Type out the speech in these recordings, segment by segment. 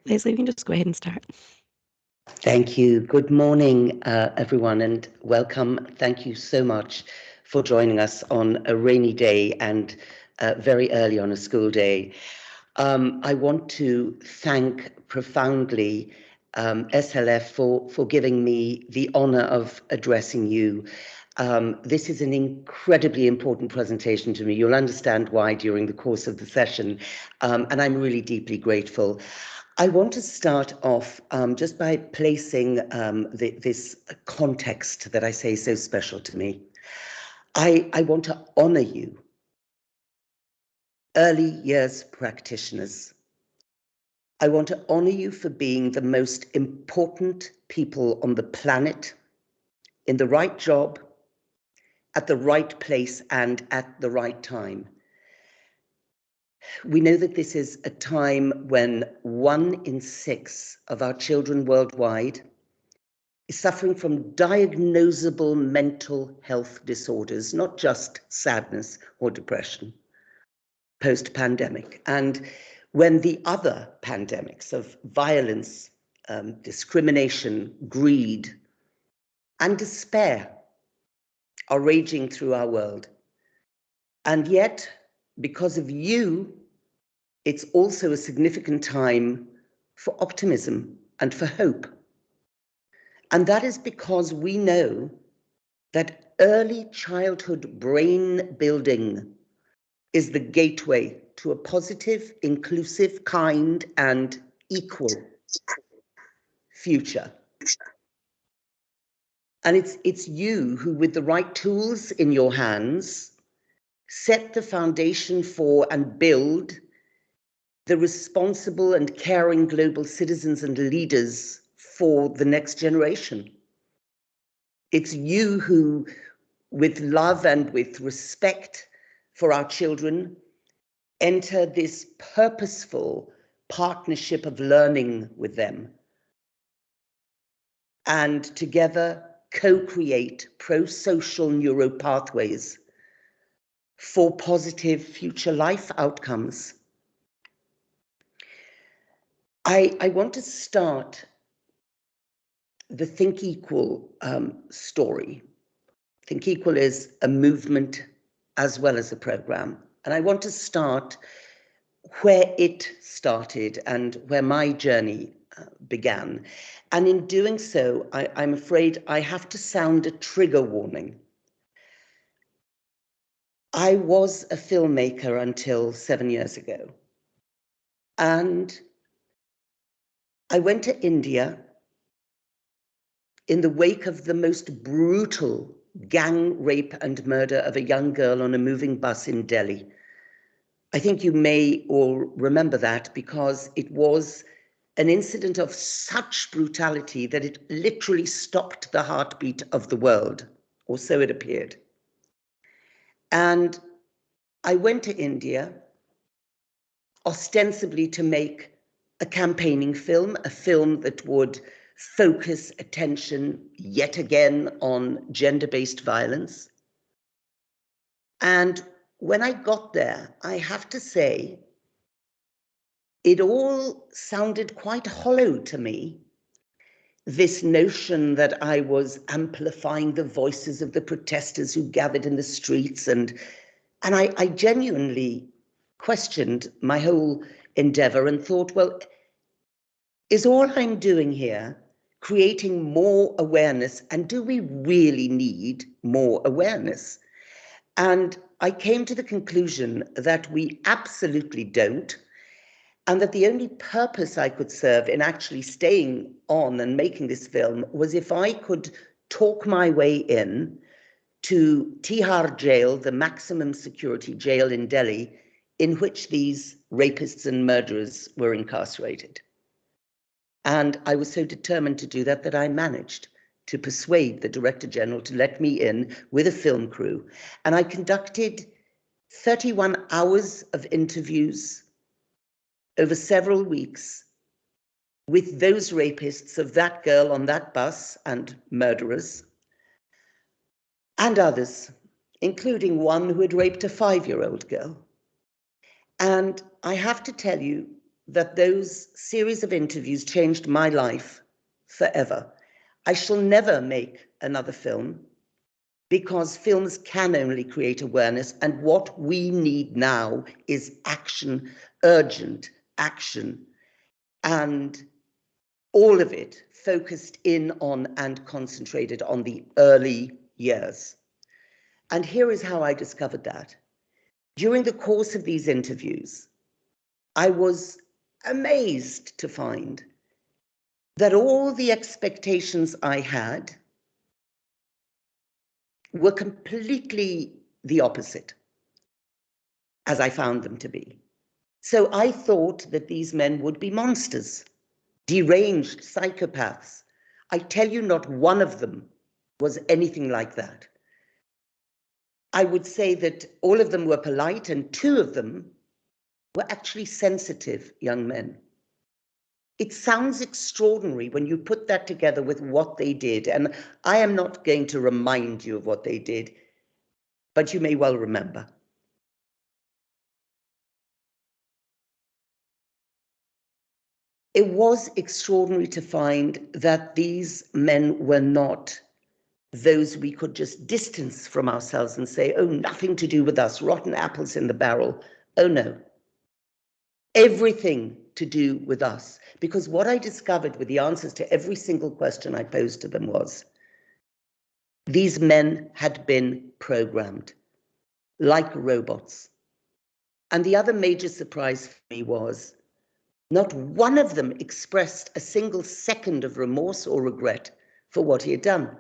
Leslee, you can just go ahead and start. Thank you. Good morning, everyone, and welcome. Thank you so much for joining us on a rainy day and very early on a school day. I want to thank profoundly SLF for giving me the honor of addressing you. This is an incredibly important presentation to me. You'll understand why during the course of the session, and I'm really deeply grateful. I want to start off just by placing this context that I say is so special to me. I want to honor you, early years practitioners. I want to honor you for being the most important people on the planet, in the right job, at the right place, and at the right time. We know that this is a time when 1 in 6 of our children worldwide is suffering from diagnosable mental health disorders, not just sadness or depression, post-pandemic. And when the other pandemics of violence, discrimination, greed, and despair are raging through our world. And yet, because of you, it's also a significant time for optimism and for hope. And that is because we know that early childhood brain building is the gateway to a positive, inclusive, kind, and equal future. And it's you who, with the right tools in your hands, set the foundation for and build the responsible and caring global citizens and leaders for the next generation. It's you who, with love and with respect for our children, enter this purposeful partnership of learning with them, and together co-create pro-social neuropathways for positive future life outcomes. I want to start the Think Equal story. Think Equal is a movement as well as a program. And I want to start where it started and where my journey began. And in doing so, I'm afraid I have to sound a trigger warning. I was a filmmaker until 7 years ago. And I went to India in the wake of the most brutal gang rape and murder of a young girl on a moving bus in Delhi. I think you may all remember that because it was an incident of such brutality that it literally stopped the heartbeat of the world, or so it appeared. And I went to India ostensibly to make a campaigning film, a film that would focus attention yet again on gender-based violence. And when I got there, I have to say, it all sounded quite hollow to me. This notion that I was amplifying the voices of the protesters who gathered in the streets, and I genuinely questioned my whole endeavor and thought, well, is all I'm doing here creating more awareness, and do we really need more awareness? And I came to the conclusion that we absolutely don't, and that the only purpose I could serve in actually staying on and making this film was if I could talk my way in to Tihar jail, the maximum security jail in Delhi, in which these rapists and murderers were incarcerated. And I was so determined to do that that I managed to persuade the Director General to let me in with a film crew. And I conducted 31 hours of interviews over several weeks with those rapists of that girl on that bus and murderers, and others, including one who had raped a 5-year-old girl. And I have to tell you, that those series of interviews changed my life forever. I shall never make another film because films can only create awareness, and what we need now is action, urgent action, and all of it focused in on and concentrated on the early years. And here is how I discovered that. During the course of these interviews, I was amazed to find that all the expectations I had were completely the opposite, as I found them to be. So I thought that these men would be monsters, deranged psychopaths. I tell you, not one of them was anything like that. I would say that all of them were polite, and two of them were actually sensitive young men. It sounds extraordinary when you put that together with what they did, and I am not going to remind you of what they did, but you may well remember. It was extraordinary to find that these men were not those we could just distance from ourselves and say, oh, nothing to do with us, rotten apples in the barrel. Oh, no. Everything to do with us. Because what I discovered with the answers to every single question I posed to them was, these men had been programmed like robots. And the other major surprise for me was, not one of them expressed a single second of remorse or regret for what he had done.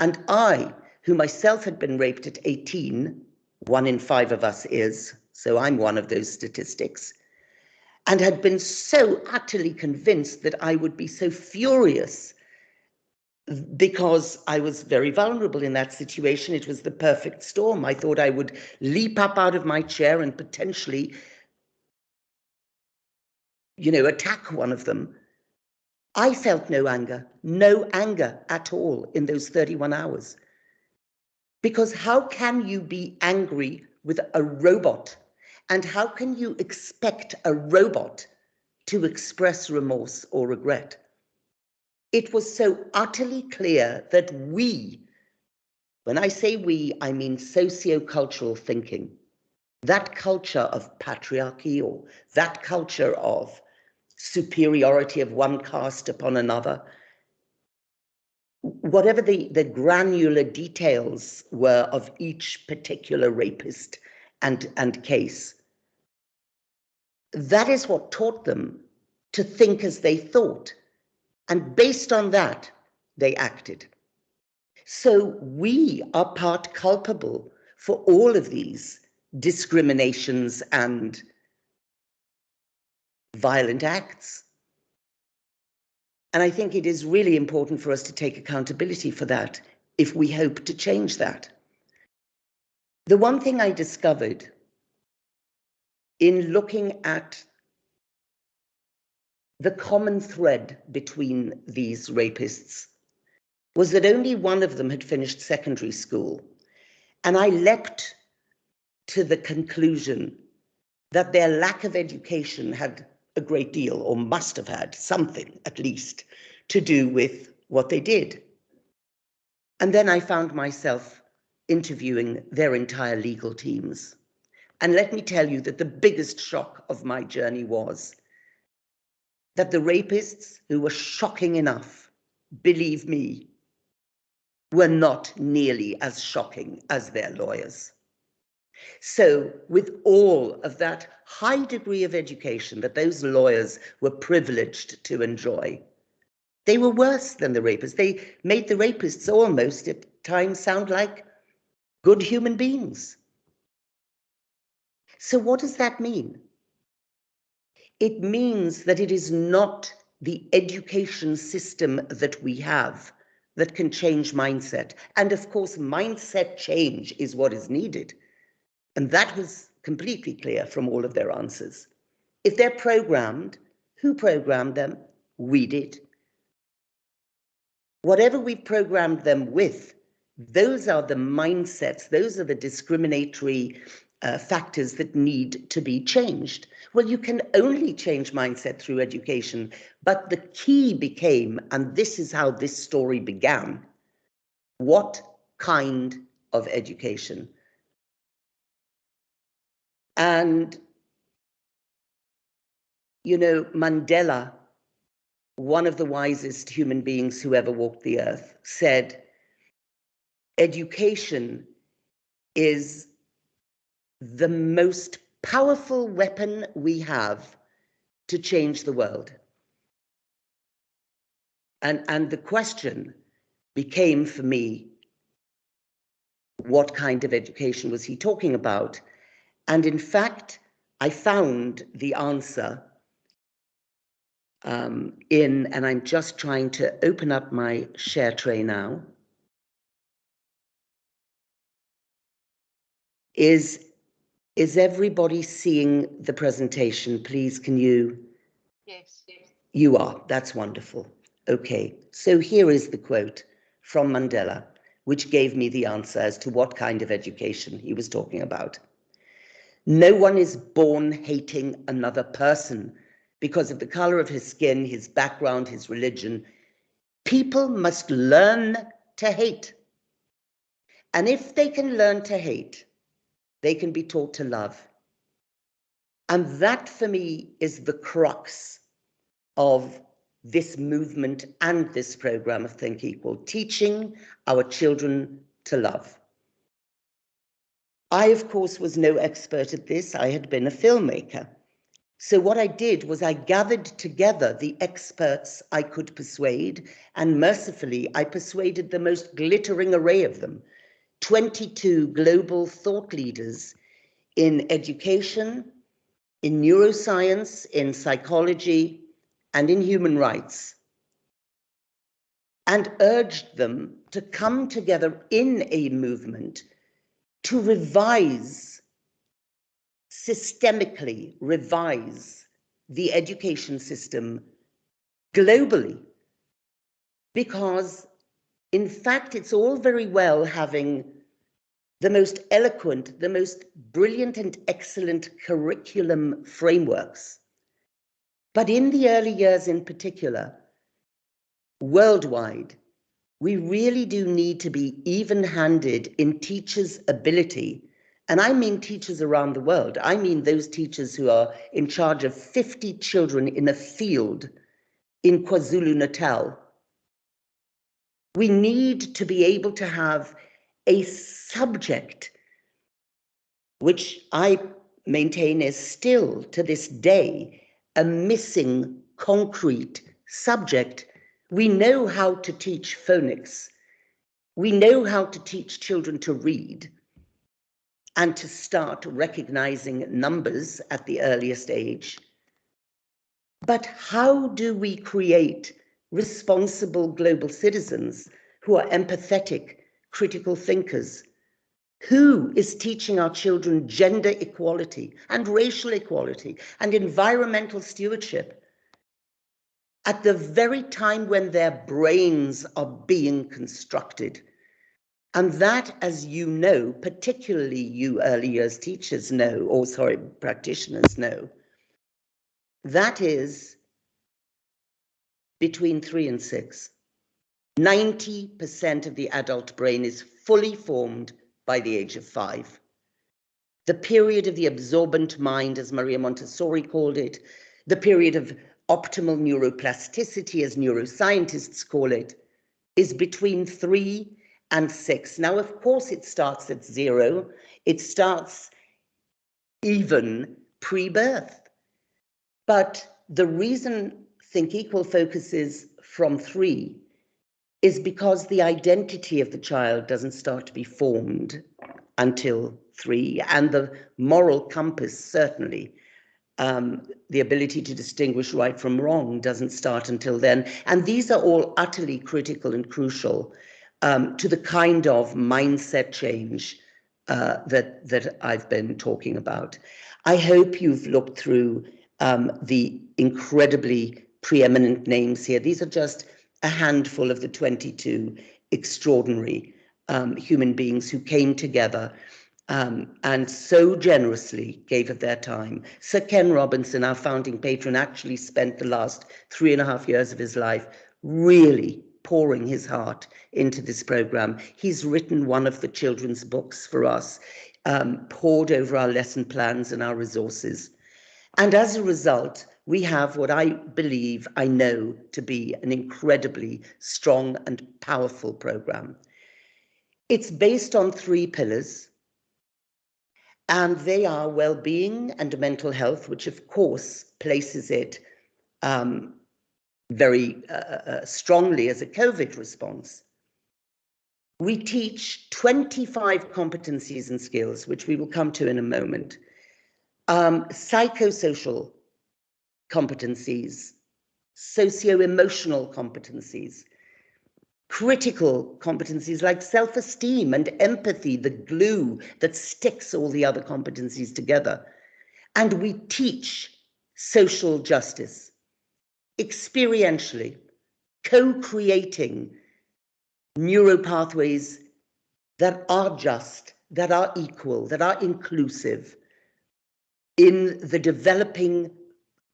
And I, who myself had been raped at 18, 1 in 5 of us is, so I'm one of those statistics, and had been so utterly convinced that I would be so furious because I was very vulnerable in that situation. It was the perfect storm. I thought I would leap up out of my chair and potentially, attack one of them. I felt no anger at all in those 31 hours. Because how can you be angry with a robot? And how can you expect a robot to express remorse or regret? It was so utterly clear that we, when I say we, I mean sociocultural thinking, that culture of patriarchy or that culture of superiority of one caste upon another, whatever the granular details were of each particular rapist and case, that is what taught them to think as they thought. And based on that, they acted. So we are part culpable for all of these discriminations and violent acts. And I think it is really important for us to take accountability for that if we hope to change that. The one thing I discovered in looking at the common thread between these rapists was that only one of them had finished secondary school. And I leapt to the conclusion that their lack of education had a great deal, or must have had something at least, to do with what they did. And then I found myself interviewing their entire legal teams. And let me tell you that the biggest shock of my journey was that the rapists, who were shocking enough, believe me, were not nearly as shocking as their lawyers. So with all of that high degree of education that those lawyers were privileged to enjoy, they were worse than the rapists. They made the rapists almost at times sound like good human beings. So what does that mean? It means that it is not the education system that we have that can change mindset. And of course, mindset change is what is needed. And that was completely clear from all of their answers. If they're programmed, who programmed them? We did. Whatever we programmed them with, those are the mindsets, those are the discriminatory factors that need to be changed. Well, you can only change mindset through education, but the key became, and this is how this story began, what kind of education? And, you know, Mandela, one of the wisest human beings who ever walked the earth, said, education is the most powerful weapon we have to change the world. And the question became for me, what kind of education was he talking about? And in fact, I found the answer and I'm just trying to open up my share tray now, is everybody seeing the presentation? Please, can you? Yes. You are, that's wonderful. Okay, so here is the quote from Mandela, which gave me the answer as to what kind of education he was talking about. No one is born hating another person because of the color of his skin, his background, his religion. People must learn to hate. And if they can learn to hate, they can be taught to love. And that for me is the crux of this movement and this program of Think Equal, teaching our children to love. I, of course, was no expert at this. I had been a filmmaker. So what I did was I gathered together the experts I could persuade, and mercifully, I persuaded the most glittering array of them, 22 global thought leaders in education, in neuroscience, in psychology, and in human rights, and urged them to come together in a movement to systemically revise the education system globally. Because, in fact, it's all very well having the most eloquent, the most brilliant and excellent curriculum frameworks. But in the early years in particular, worldwide, we really do need to be even-handed in teachers' ability. And I mean teachers around the world. I mean those teachers who are in charge of 50 children in a field in KwaZulu-Natal. We need to be able to have a subject, which I maintain is still to this day a missing concrete subject. We know how to teach phonics. We know how to teach children to read and to start recognizing numbers at the earliest age. But how do we create responsible global citizens who are empathetic, critical thinkers? Who is teaching our children gender equality and racial equality and environmental stewardship at the very time when their brains are being constructed? And that, as you know, particularly you early years teachers know, or sorry, practitioners know, that is between 3 and 6. 90% of the adult brain is fully formed by the age of 5. The period of the absorbent mind, as Maria Montessori called it, the period of optimal neuroplasticity, as neuroscientists call it, is between 3 and 6. Now, of course, it starts at 0. It starts even pre-birth. But the reason Think Equal focuses from 3 is because the identity of the child doesn't start to be formed until 3, and the moral compass, certainly, the ability to distinguish right from wrong doesn't start until then. And these are all utterly critical and crucial to the kind of mindset change that I've been talking about. I hope you've looked through the incredibly preeminent names here. These are just a handful of the 22 extraordinary human beings who came together and so generously gave of their time. Sir Ken Robinson, our founding patron, actually spent the last 3.5 years of his life really pouring his heart into this program. He's written one of the children's books for us, poured over our lesson plans and our resources. And as a result, we have what I believe, I know to be an incredibly strong and powerful program. It's based on 3 pillars, and they are well-being and mental health, which of course places it very strongly as a COVID response. We teach 25 competencies and skills, which we will come to in a moment. Psychosocial competencies, socio-emotional competencies, critical competencies like self-esteem and empathy, the glue that sticks all the other competencies together. And we teach social justice, experientially, co-creating neuropathways that are just, that are equal, that are inclusive in the developing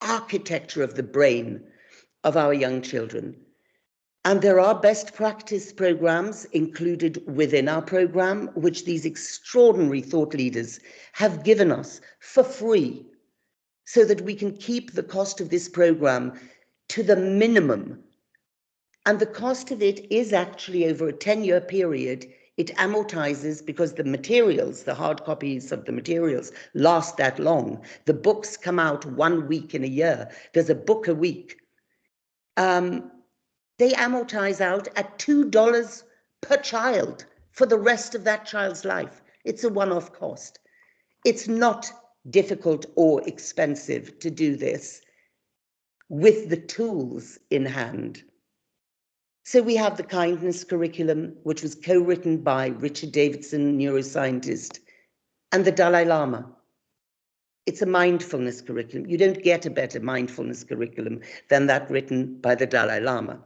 architecture of the brain of our young children. And there are best practice programs included within our program, which these extraordinary thought leaders have given us for free, so that we can keep the cost of this program to the minimum. And the cost of it is actually over a 10-year period. It amortizes because the materials, the hard copies of the materials, last that long. The books come out 1 week in a year. There's a book a week. They amortize out at $2 per child for the rest of that child's life. It's a one-off cost. It's not difficult or expensive to do this with the tools in hand. So we have the kindness curriculum, which was co-written by Richard Davidson, neuroscientist, and the Dalai Lama. It's a mindfulness curriculum. You don't get a better mindfulness curriculum than that written by the Dalai Lama.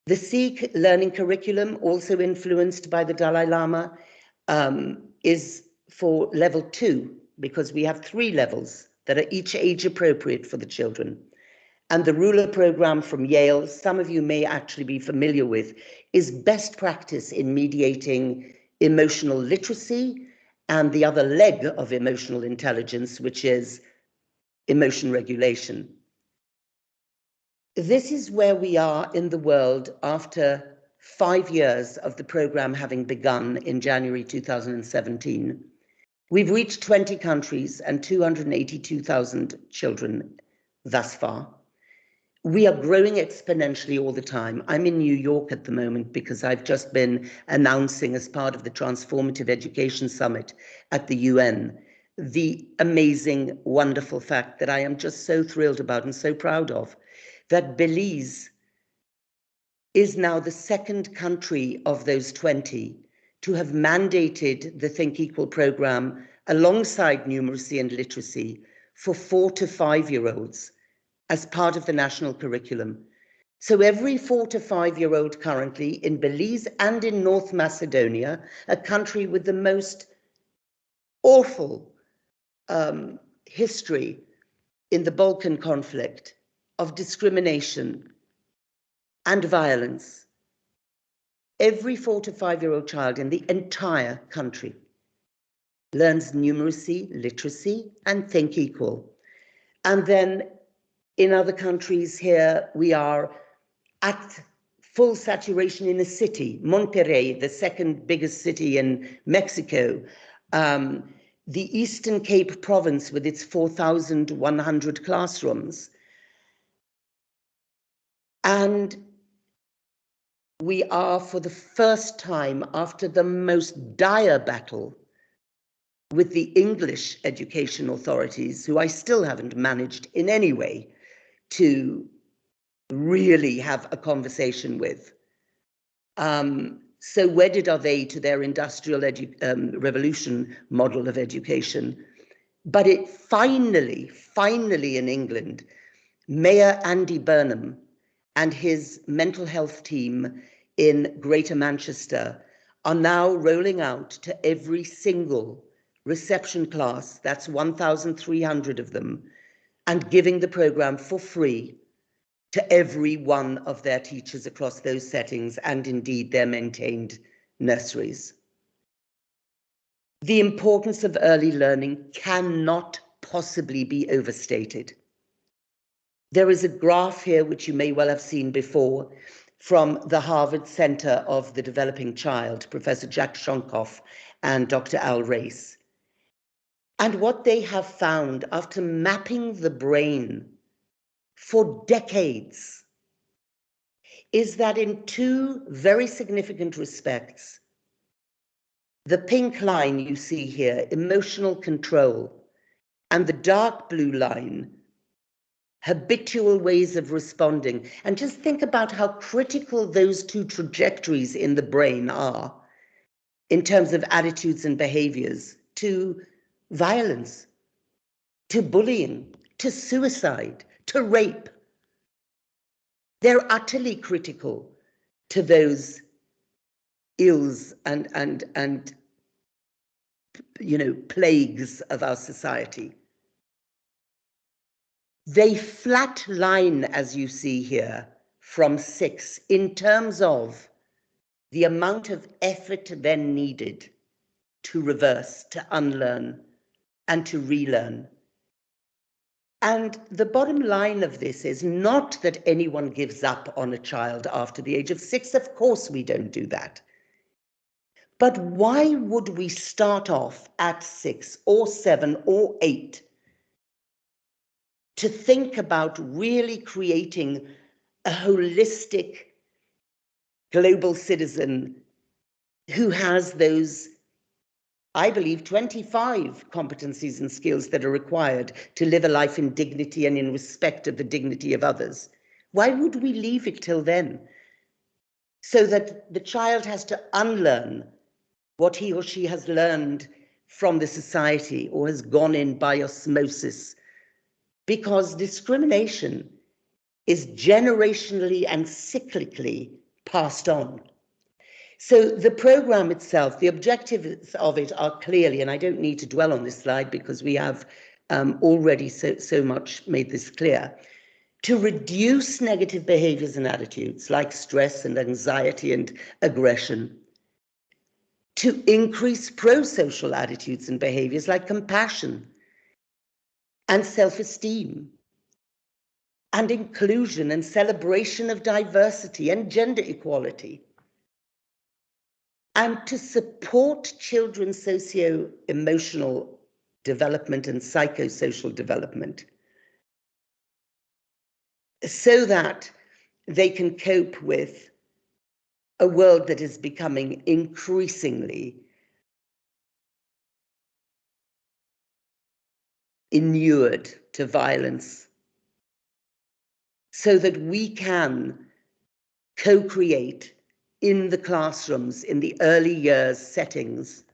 The Sikh learning curriculum, also influenced by the Dalai Lama, is for level 2, because we have 3 levels that are each age appropriate for the children. And the ruler program from Yale, some of you may actually be familiar with, is best practice in mediating emotional literacy and the other leg of emotional intelligence, which is emotion regulation. This is where we are in the world after 5 years of the program having begun in January 2017. We've reached 20 countries and 282,000 children thus far. We are growing exponentially all the time. I'm in New York at the moment because I've just been announcing, as part of the Transformative Education Summit at the UN, the amazing, wonderful fact that I am just so thrilled about and so proud of, that Belize is now the 2nd country of those 20 to have mandated the Think Equal program alongside numeracy and literacy for 4 to 5-year-olds as part of the national curriculum. So every 4 to 5-year-old currently in Belize and in North Macedonia, a country with the most awful history in the Balkan conflict of discrimination and violence, every 4 to 5-year-old child in the entire country learns numeracy, literacy, and Think Equal. And then in other countries here, we are at full saturation in a city, Monterrey, the 2nd biggest city in Mexico, the Eastern Cape province with its 4,100 classrooms. And we are, for the first time, after the most dire battle with the English education authorities, who I still haven't managed in any way to really have a conversation with. So wedded are they to their industrial revolution model of education. But it finally in England, Mayor Andy Burnham and his mental health team in Greater Manchester are now rolling out to every single reception class, that's 1,300 of them, and giving the program for free to every one of their teachers across those settings and indeed their maintained nurseries. The importance of early learning cannot possibly be overstated. There is a graph here, which you may well have seen before, from the Harvard Center of the Developing Child, Professor Jack Shonkoff and Dr. Al Race. And what they have found after mapping the brain for decades is that in two very significant respects, the pink line you see here, emotional control, and the dark blue line, habitual ways of responding. And just think about how critical those two trajectories in the brain are in terms of attitudes and behaviors to violence, to bullying, to suicide, to rape. They're utterly critical to those ills and plagues of our society. They flatline, as you see here, from 6 in terms of the amount of effort then needed to reverse, to unlearn, and to relearn. And the bottom line of this is not that anyone gives up on a child after the age of 6. Of course we don't do that. But why would we start off at 6 or 7 or 8 to think about really creating a holistic global citizen who has those, I believe, 25 competencies and skills that are required to live a life in dignity and in respect of the dignity of others? Why would we leave it till then? So that the child has to unlearn what he or she has learned from the society or has gone in by osmosis, because discrimination is generationally and cyclically passed on. So the program itself, the objectives of it are clearly, and I don't need to dwell on this slide because we have already so much made this clear, to reduce negative behaviors and attitudes like stress and anxiety and aggression, to increase pro-social attitudes and behaviors like compassion and self-esteem and inclusion and celebration of diversity and gender equality, and to support children's socio-emotional development and psychosocial development so that they can cope with a world that is becoming increasingly inured to violence, so that we can co-create in the classrooms, in the early years settings,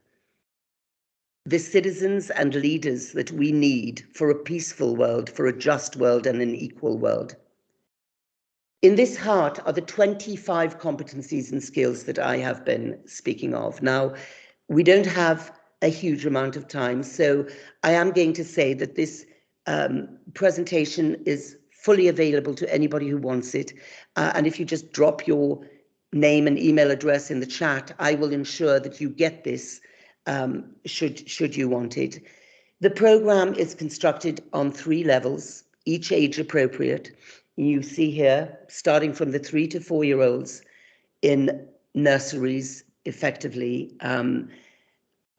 the citizens and leaders that we need for a peaceful world, for a just world and an equal world. In this heart are the 25 competencies and skills that I have been speaking of. Now, we don't have a huge amount of time, so I am going to say that this presentation is fully available to anybody who wants it. And if you just drop your name and email address in the chat, I will ensure that you get this should you want it. The program is constructed on 3 levels, each age appropriate. You see here, starting from the 3 to 4-year-olds in nurseries, effectively,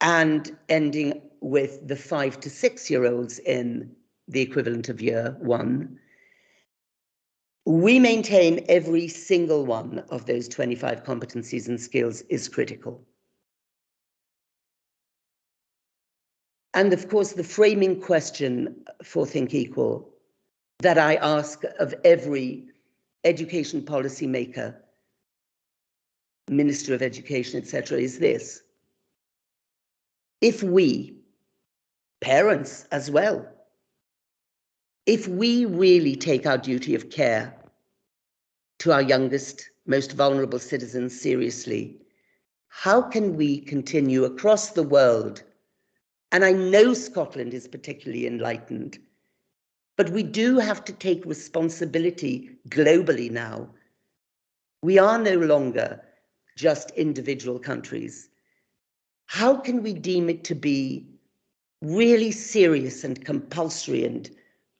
and ending with the 5 to 6-year-olds in the equivalent of year 1. We maintain every single one of those 25 competencies and skills is critical. And of course, the framing question for Think Equal that I ask of every education policy maker, Minister of Education, etc., is this: if we, parents as well, if we really take our duty of care to our youngest, most vulnerable citizens seriously, how can we continue across the world? And I know Scotland is particularly enlightened, but we do have to take responsibility globally now. We are no longer just individual countries. How can we deem it to be really serious and compulsory and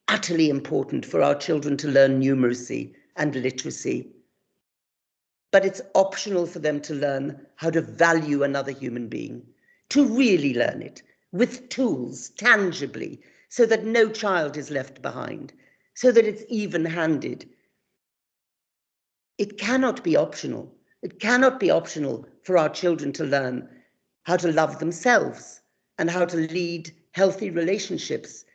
utterly important for our children to learn numeracy and literacy, but it's optional for them to learn how to value another human being, to really learn it with tools, tangibly, so that no child is left behind, so that it's even-handed. It cannot be optional. It cannot be optional for our children to learn how to love themselves and how to lead healthy relationships.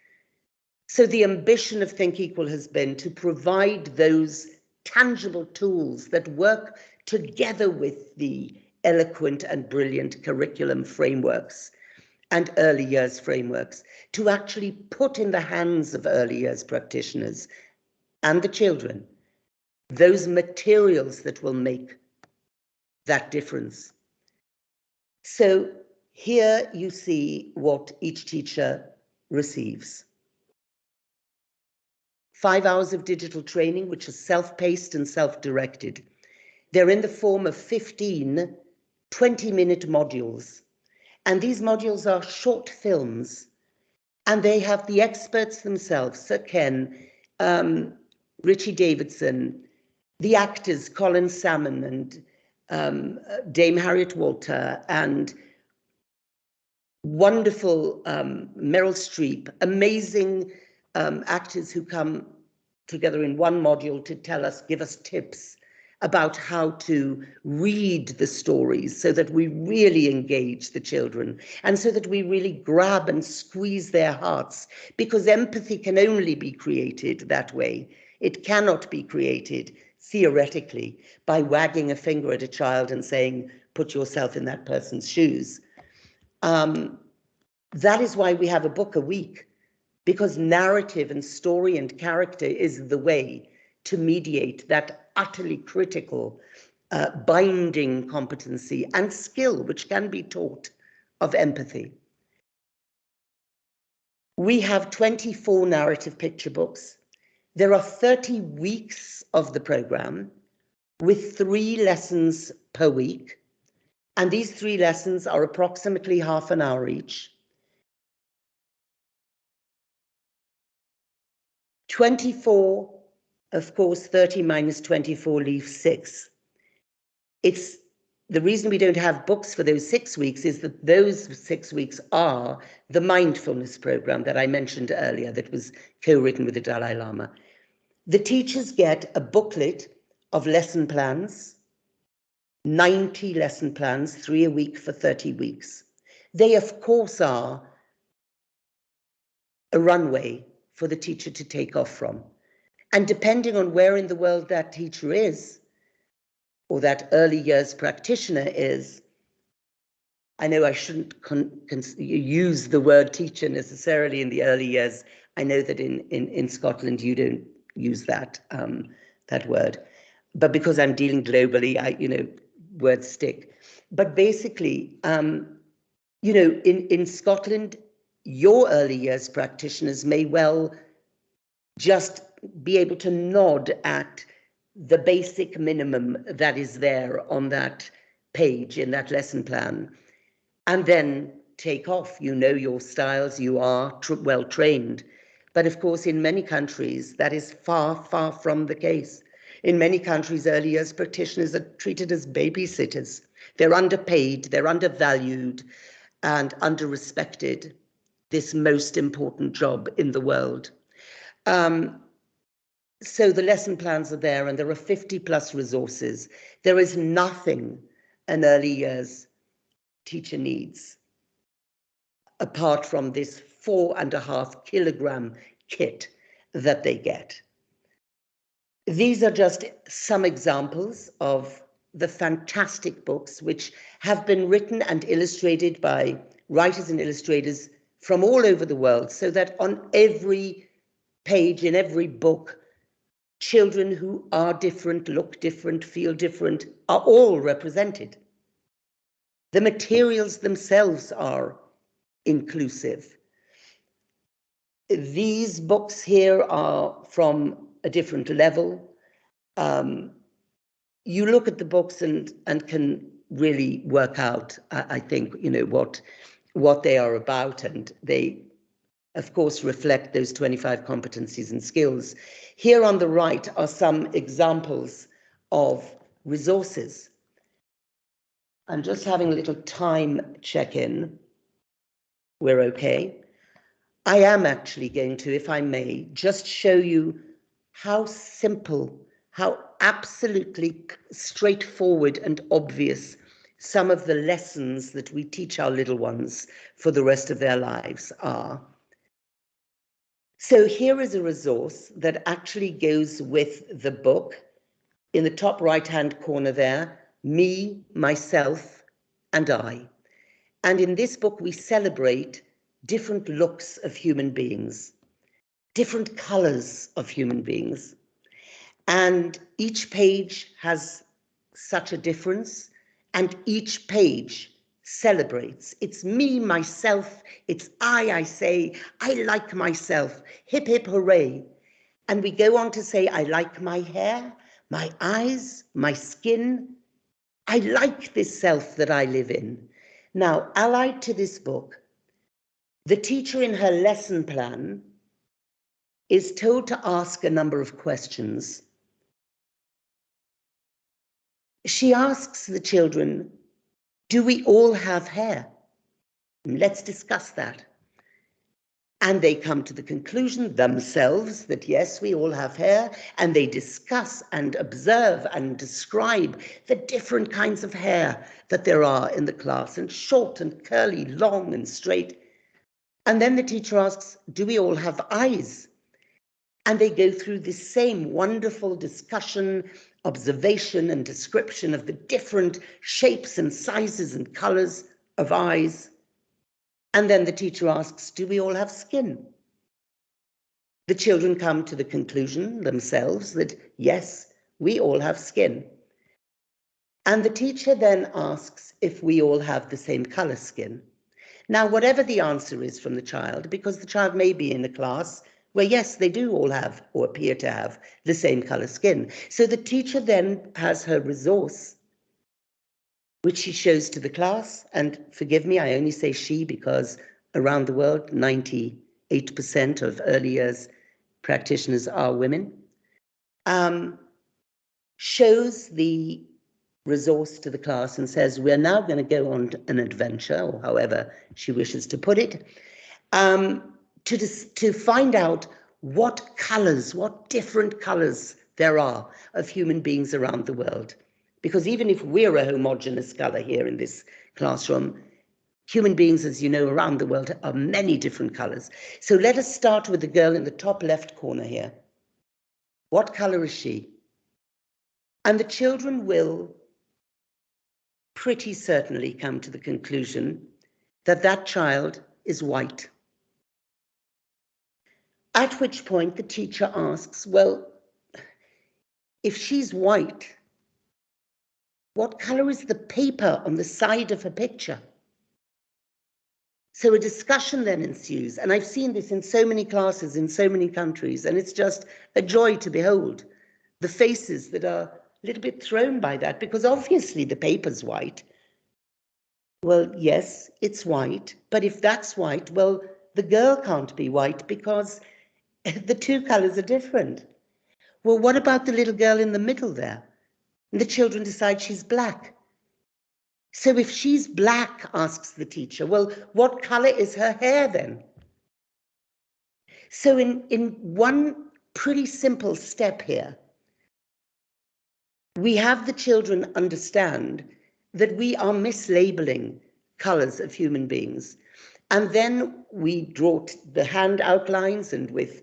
So the ambition of Think Equal has been to provide those tangible tools that work together with the eloquent and brilliant curriculum frameworks and early years frameworks to actually put in the hands of early years practitioners and the children those materials that will make that difference. So here you see what each teacher receives. 5 hours of digital training, which is self-paced and self-directed. They're in the form of 15 20-minute modules. And these modules are short films. And they have the experts themselves, Sir Ken, Richie Davidson, the actors, Colin Salmon and Dame Harriet Walter, and wonderful Meryl Streep, amazing actors who come together in one module to give us tips about how to read the stories so that we really engage the children and so that we really grab and squeeze their hearts, because empathy can only be created that way. It cannot be created theoretically by wagging a finger at a child and saying, put yourself in that person's shoes. That is why we have a book a week, because narrative and story and character is the way to mediate that utterly critical binding competency and skill, which can be taught, of empathy. We have 24 narrative picture books. There are 30 weeks of the program with 3 lessons per week. And these 3 lessons are approximately half an hour each. 24, of course, 30 minus 24 leaves 6. It's the reason we don't have books for those 6 weeks is that those 6 weeks are the mindfulness program that I mentioned earlier that was co-written with the Dalai Lama. The teachers get a booklet of lesson plans, 90 lesson plans, 3 a week for 30 weeks. They, of course, are a runway for the teacher to take off from. And depending on where in the world that teacher is, or that early years practitioner is, I know I shouldn't use the word teacher necessarily in the early years. I know that in Scotland you don't use that word, but because I'm dealing globally, words stick. But basically, in Scotland, your early years practitioners may well just be able to nod at the basic minimum that is there on that page in that lesson plan, and then take off. You know your styles, you are well trained. But of course, in many countries, that is far, far from the case. In many countries, early years practitioners are treated as babysitters. They're underpaid, they're undervalued, and under-respected, this most important job in the world. So the lesson plans are there, and there are 50 plus resources. There is nothing an early years teacher needs apart from this 4.5 kilogram kit that they get. These are just some examples of the fantastic books which have been written and illustrated by writers and illustrators from all over the world, so that on every page in every book, children who are different, look different, feel different, are all represented. The materials themselves are inclusive. These books here are from a different level. You look at the books and can really work out, I think, what they are about, and they, of course, reflect those 25 competencies and skills. Here on the right are some examples of resources. I'm just having a little time check-in. We're okay. I am actually going to, if I may, just show you how simple, how absolutely straightforward and obvious some of the lessons that we teach our little ones for the rest of their lives are. So here is a resource that actually goes with the book. In the top right-hand corner there, me, myself, and I. And in this book, we celebrate different looks of human beings, different colors of human beings. And each page has such a difference, and each page celebrates. It's me, myself, it's I say, I like myself, hip, hip, hooray. And we go on to say, I like my hair, my eyes, my skin. I like this self that I live in. Now, allied to this book, the teacher in her lesson plan is told to ask a number of questions. She asks the children, do we all have hair? Let's discuss that. And they come to the conclusion themselves that yes, we all have hair, and they discuss and observe and describe the different kinds of hair that there are in the class, and short and curly, long and straight. And then the teacher asks, do we all have eyes? And they go through this same wonderful discussion, observation and description of the different shapes and sizes and colors of eyes. And then the teacher asks, do we all have skin? The children come to the conclusion themselves that yes, we all have skin. And the teacher then asks if we all have the same color skin. Now, whatever the answer is from the child, because the child may be in a class where yes, they do all have or appear to have the same color skin. So the teacher then has her resource, which she shows to the class. And forgive me, I only say she because around the world, 98% of early years practitioners are women. Shows the resource to the class and says, we're now going to go on an adventure, or however she wishes to put it, to find out what colors, what different colors there are of human beings around the world. Because even if we're a homogeneous color here in this classroom, human beings, as you know, around the world are many different colors. So let us start with the girl in the top left corner here. What color is she? And the children will pretty certainly come to the conclusion that that child is white. At which point the teacher asks, well, if she's white, what color is the paper on the side of her picture? So a discussion then ensues, and I've seen this in so many classes in so many countries, and it's just a joy to behold the faces that are a little bit thrown by that, because obviously the paper's white. Well, yes, it's white, but if that's white, well, the girl can't be white because the two colors are different. Well, what about the little girl in the middle there? And the children decide she's black. So if she's black, asks the teacher, well, what color is her hair then? So in one pretty simple step here, we have the children understand that we are mislabeling colors of human beings. And then we draw the hand outlines, and with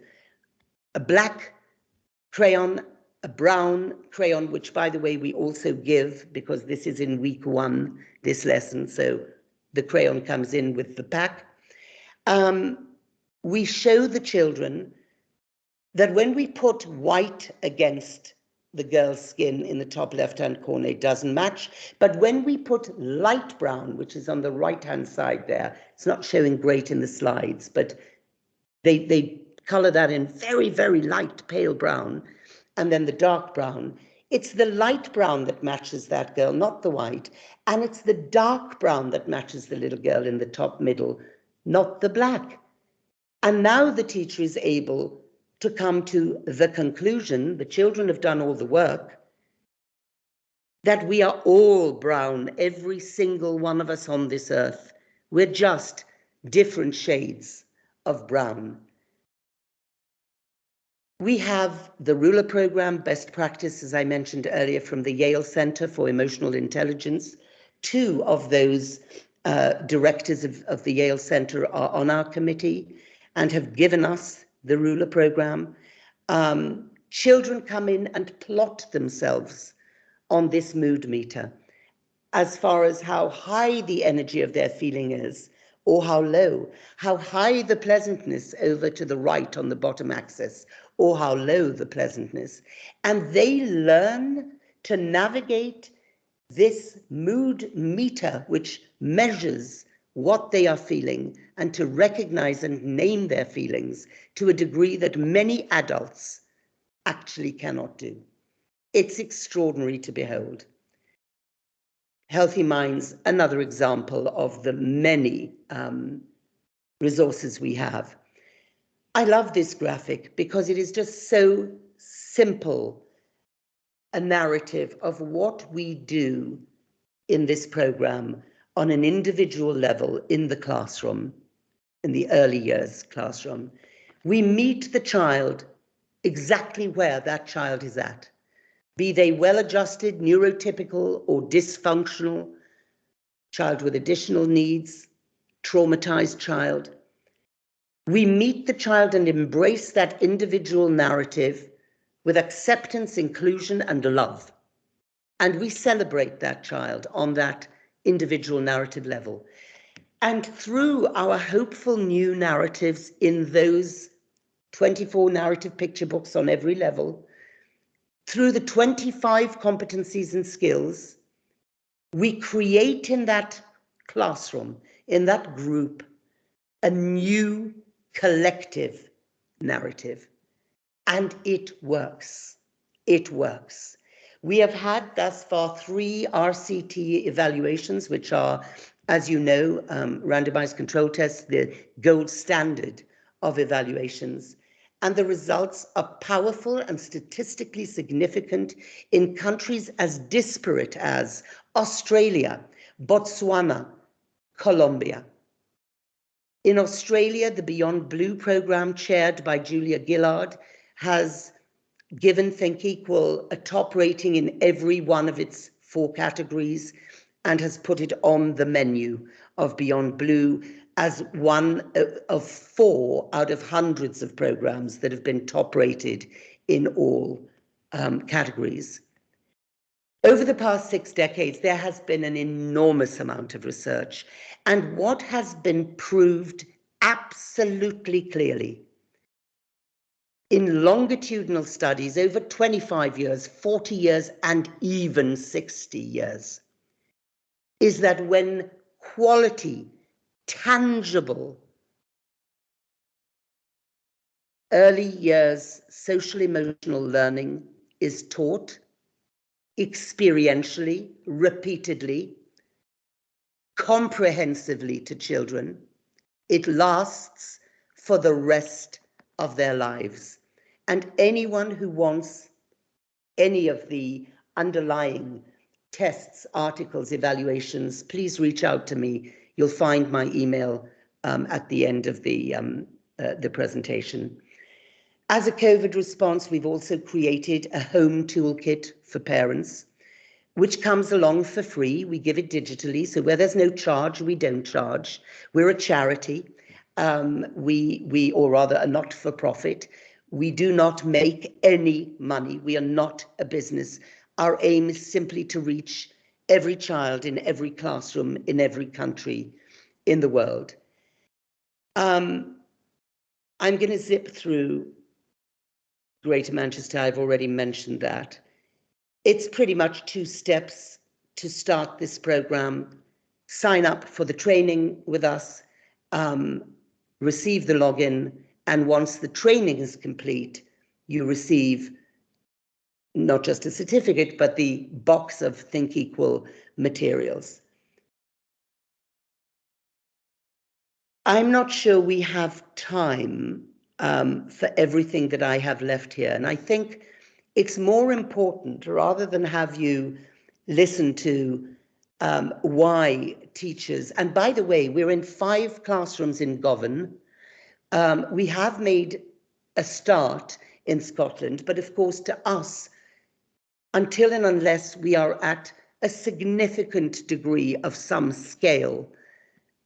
a black crayon, a brown crayon, which, by the way, we also give because this is in week 1, this lesson, so the crayon comes in with the pack. We show the children that when we put white against the girl's skin in the top left-hand corner, it doesn't match. But when we put light brown, which is on the right-hand side there, it's not showing great in the slides, but they color that in very, very light pale brown, and then the dark brown. It's the light brown that matches that girl, not the white. And it's the dark brown that matches the little girl in the top middle, not the black. And now the teacher is able to come to the conclusion, the children have done all the work, that we are all brown, every single one of us on this earth. We're just different shades of brown. We have the Ruler Program, best practice, as I mentioned earlier, from the Yale Center for Emotional Intelligence. Two of those directors of the Yale Center are on our committee and have given us the Ruler Program. Children come in and plot themselves on this mood meter as far as how high the energy of their feeling is or how low, how high the pleasantness over to the right on the bottom axis, or how low the pleasantness. And they learn to navigate this mood meter, which measures what they are feeling, and to recognize and name their feelings to a degree that many adults actually cannot do. It's extraordinary to behold. Healthy Minds, another example of the many resources we have. I love this graphic because it is just so simple a narrative of what we do in this program on an individual level in the classroom, in the early years classroom. We meet the child exactly where that child is at, be they well-adjusted, neurotypical, or dysfunctional, child with additional needs, traumatized child. We meet the child and embrace that individual narrative with acceptance, inclusion, and love. And we celebrate that child on that individual narrative level. And through our hopeful new narratives in those 24 narrative picture books on every level, through the 25 competencies and skills, we create in that classroom, in that group, a new collective narrative. And it works. It works. We have had thus far 3 RCT evaluations, which are, as you know, randomized control tests, the gold standard of evaluations. And the results are powerful and statistically significant in countries as disparate as Australia, Botswana, Colombia. In Australia, the Beyond Blue program, chaired by Julia Gillard, has given Think Equal a top rating in every one of its 4 categories and has put it on the menu of Beyond Blue as one of 4 out of hundreds of programs that have been top rated in all categories. Over the past 6 decades, there has been an enormous amount of research, and what has been proved absolutely clearly in longitudinal studies over 25 years, 40 years, and even 60 years, is that when quality, tangible, early years social emotional learning is taught experientially, repeatedly, comprehensively to children, it lasts for the rest of their lives. And anyone who wants any of the underlying tests, articles, evaluations, please reach out to me. You'll find my email at the end of the presentation. As a COVID response, we've also created a home toolkit for parents, which comes along for free. We give it digitally, so where there's no charge, we don't charge. We're a charity, or rather a not-for-profit. We do not make any money. We are not a business. Our aim is simply to reach every child in every classroom in every country in the world. I'm going to zip through Greater Manchester. I've already mentioned that. It's pretty much 2 steps to start this program. Sign up for the training with us, receive the login, and once the training is complete, you receive not just a certificate, but the box of Think Equal materials. I'm not sure we have time for everything that I have left here. And I think it's more important, rather than have you listen to why teachers, and by the way, we're in 5 classrooms in Govan. We have made a start in Scotland, but of course to us, until and unless we are at a significant degree of some scale,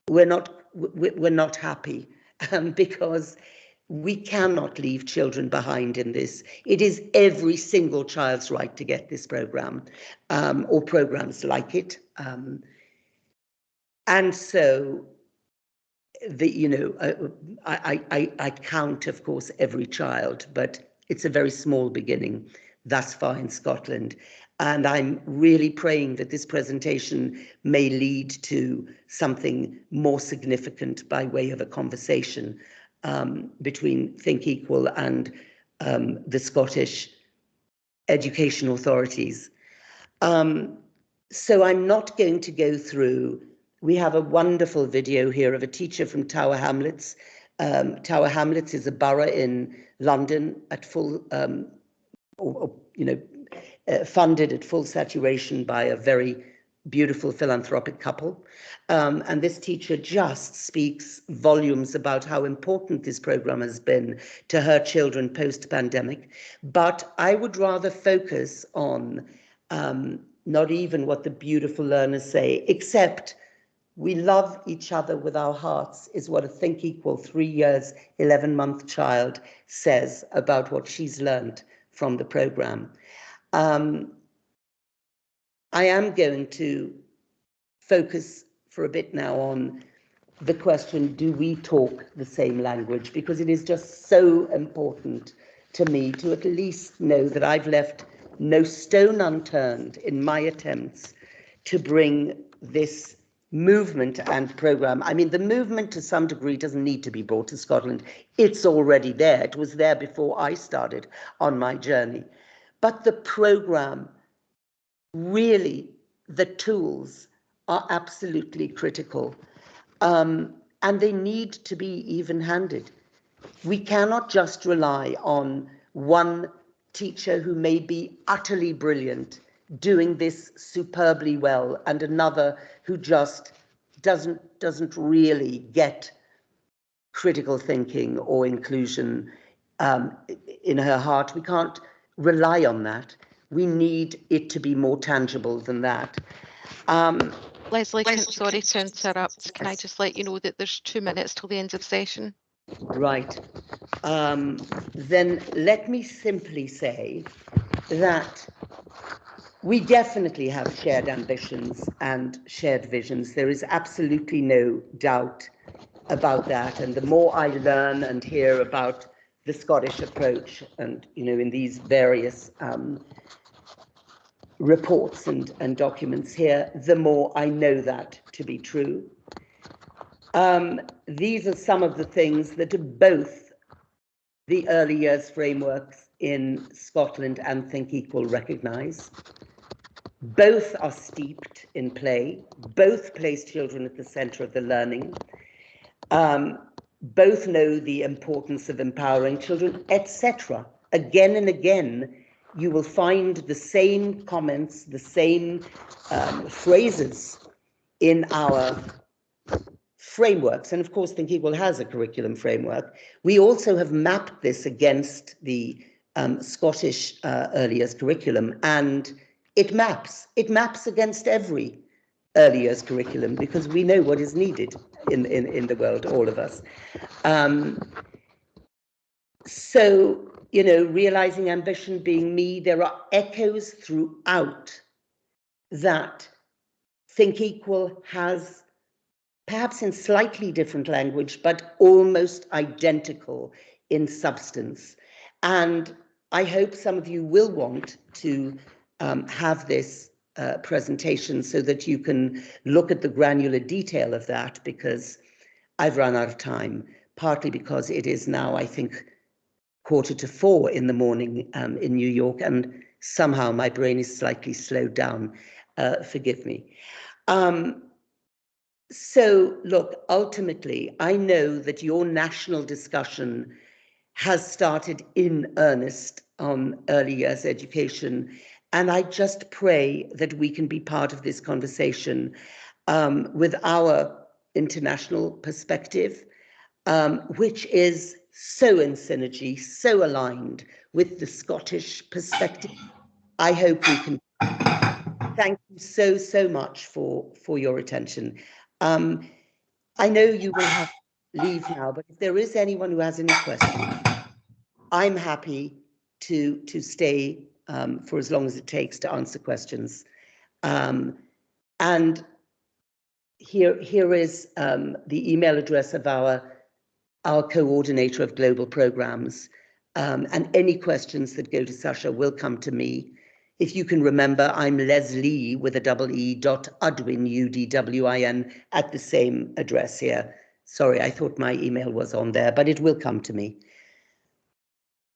we're not happy, because we cannot leave children behind in this. It is every single child's right to get this program, or programs like it. And so, I count, of course, every child, but it's a very small beginning thus far in Scotland. And I'm really praying that this presentation may lead to something more significant by way of a conversation between Think Equal and the Scottish education authorities. So I'm not going to go through. We have a wonderful video here of a teacher from Tower Hamlets. Tower Hamlets is a borough in London at full, funded at full saturation by a very beautiful philanthropic couple. And this teacher just speaks volumes about how important this program has been to her children post-pandemic. But I would rather focus on not even what the beautiful learners say, except we love each other with our hearts, is what a Think Equal 3 years, 11-month child says about what she's learned from the program. I am going to focus for a bit now on the question, do we talk the same language? Because it is just so important to me to at least know that I've left no stone unturned in my attempts to bring this movement and program. I mean, the movement to some degree doesn't need to be brought to Scotland. It's already there. It was there before I started on my journey. But the program, really, the tools are absolutely critical. And they need to be even-handed. We cannot just rely on one teacher who may be utterly brilliant doing this superbly well, and another who just doesn't really get critical thinking or inclusion in her heart. We can't rely on that. We need it to be more tangible than that. Leslie, sorry to interrupt. Can I just let you know that there's 2 minutes till the end of session? Right. Then let me simply say that we definitely have shared ambitions and shared visions. There is absolutely no doubt about that. And the more I learn and hear about the Scottish approach, and in these various reports and documents here, the more I know that to be true. These are some of the things that both the early years frameworks in Scotland and Think Equal recognise. Both are steeped in play. Both place children at the centre of the learning. Both know the importance of empowering children, etc. Again and again, you will find the same comments, the same phrases in our frameworks. And of course, Think Equal has a curriculum framework. We also have mapped this against the Scottish early years curriculum, and it maps against every early years curriculum, because we know what is needed in the world, all of us. So, realizing ambition being me, there are echoes throughout that Think Equal has, perhaps in slightly different language, but almost identical in substance. And I hope some of you will want to have this presentation so that you can look at the granular detail of that, because I've run out of time, partly because it is now, I think, 3:45 in the morning in New York, and somehow my brain is slightly slowed down. Forgive me. So look, ultimately, I know that your national discussion has started in earnest on early years education, and I just pray that we can be part of this conversation with our international perspective, which is so in synergy, so aligned with the Scottish perspective. I hope we can. Thank you so, so much for your attention. I know you will have to leave now, but if there is anyone who has any questions, I'm happy to stay for as long as it takes to answer questions. And here is the email address of our coordinator of global programs. And any questions that go to Sasha will come to me. If you can remember, I'm Leslee with a double E .Udwin, UDWIN, at the same address here. Sorry, I thought my email was on there, but it will come to me.